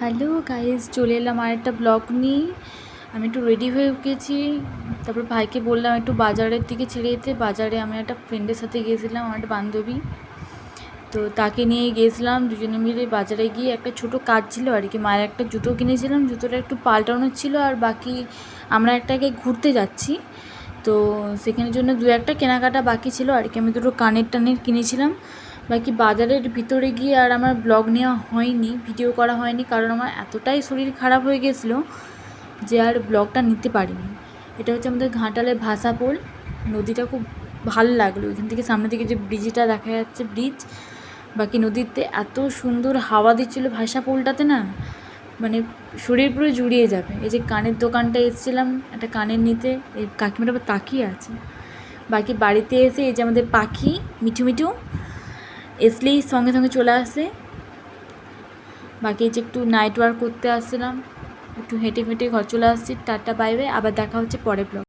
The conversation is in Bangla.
হ্যালো গাইজ, চলে এলাম আর একটা ব্লগ নিয়ে। আমি একটু রেডি হয়ে উঠেছি। তারপর ভাইকে বললাম একটু বাজারের দিকে ছেড়ে যেতে। বাজারে আমি একটা ফ্রেন্ডের সাথে গিয়েছিলাম, আমার একটা বান্ধবী, তো তাকে নিয়ে গিয়েছিলাম। দুজনে মিলে বাজারে গিয়ে একটা ছোটো কাজ ছিল আর কি, মায়ের একটা জুতো কিনেছিলাম, জুতোটা একটু পাল্টানোর ছিল, আর বাকি আমরা একটাকে ঘুরতে যাচ্ছি, তো সেখানের জন্য দু একটা কেনাকাটা বাকি ছিল আর কি। আমি দুটো কানের টানের কিনেছিলাম। বাকি বাজারের ভিতরে গিয়ে আর আমার ব্লগ নেওয়া হয়নি, ভিডিও করা হয়নি, কারণ আমার এতটাই শরীর খারাপ হয়ে গেছিলো যে আর ব্লগটা নিতে পারিনি। এটা হচ্ছে আমাদের ঘাটালের ভাষাপোল, নদীটা খুব ভালো লাগলো এখান থেকে, সামনে থেকে যে ব্রিজটা দেখা যাচ্ছে, ব্রিজ। বাকি নদীতে এত সুন্দর হাওয়া দিচ্ছিলো ভাষাপোলটাতে না, মানে শরীর পুরো জুড়িয়ে যাবে। এই যে কানের দোকানটা এসেছিলাম একটা কানের নিতে, এই কাকিমাটা আবার তাকিয়ে আছে। বাকি বাড়িতে এসে এই যে আমাদের পাখি মিঠু মিঠু এসলেই সঙ্গে সঙ্গে চলে আসে। বাকি এই যে একটু নাইট ওয়ার্ক করতে আসছিলাম, একটু হেঁটে ফেটে ঘর চলে আসছি। টাটা বাই বাই, আবার দেখা হচ্ছে পরের ব্লগ।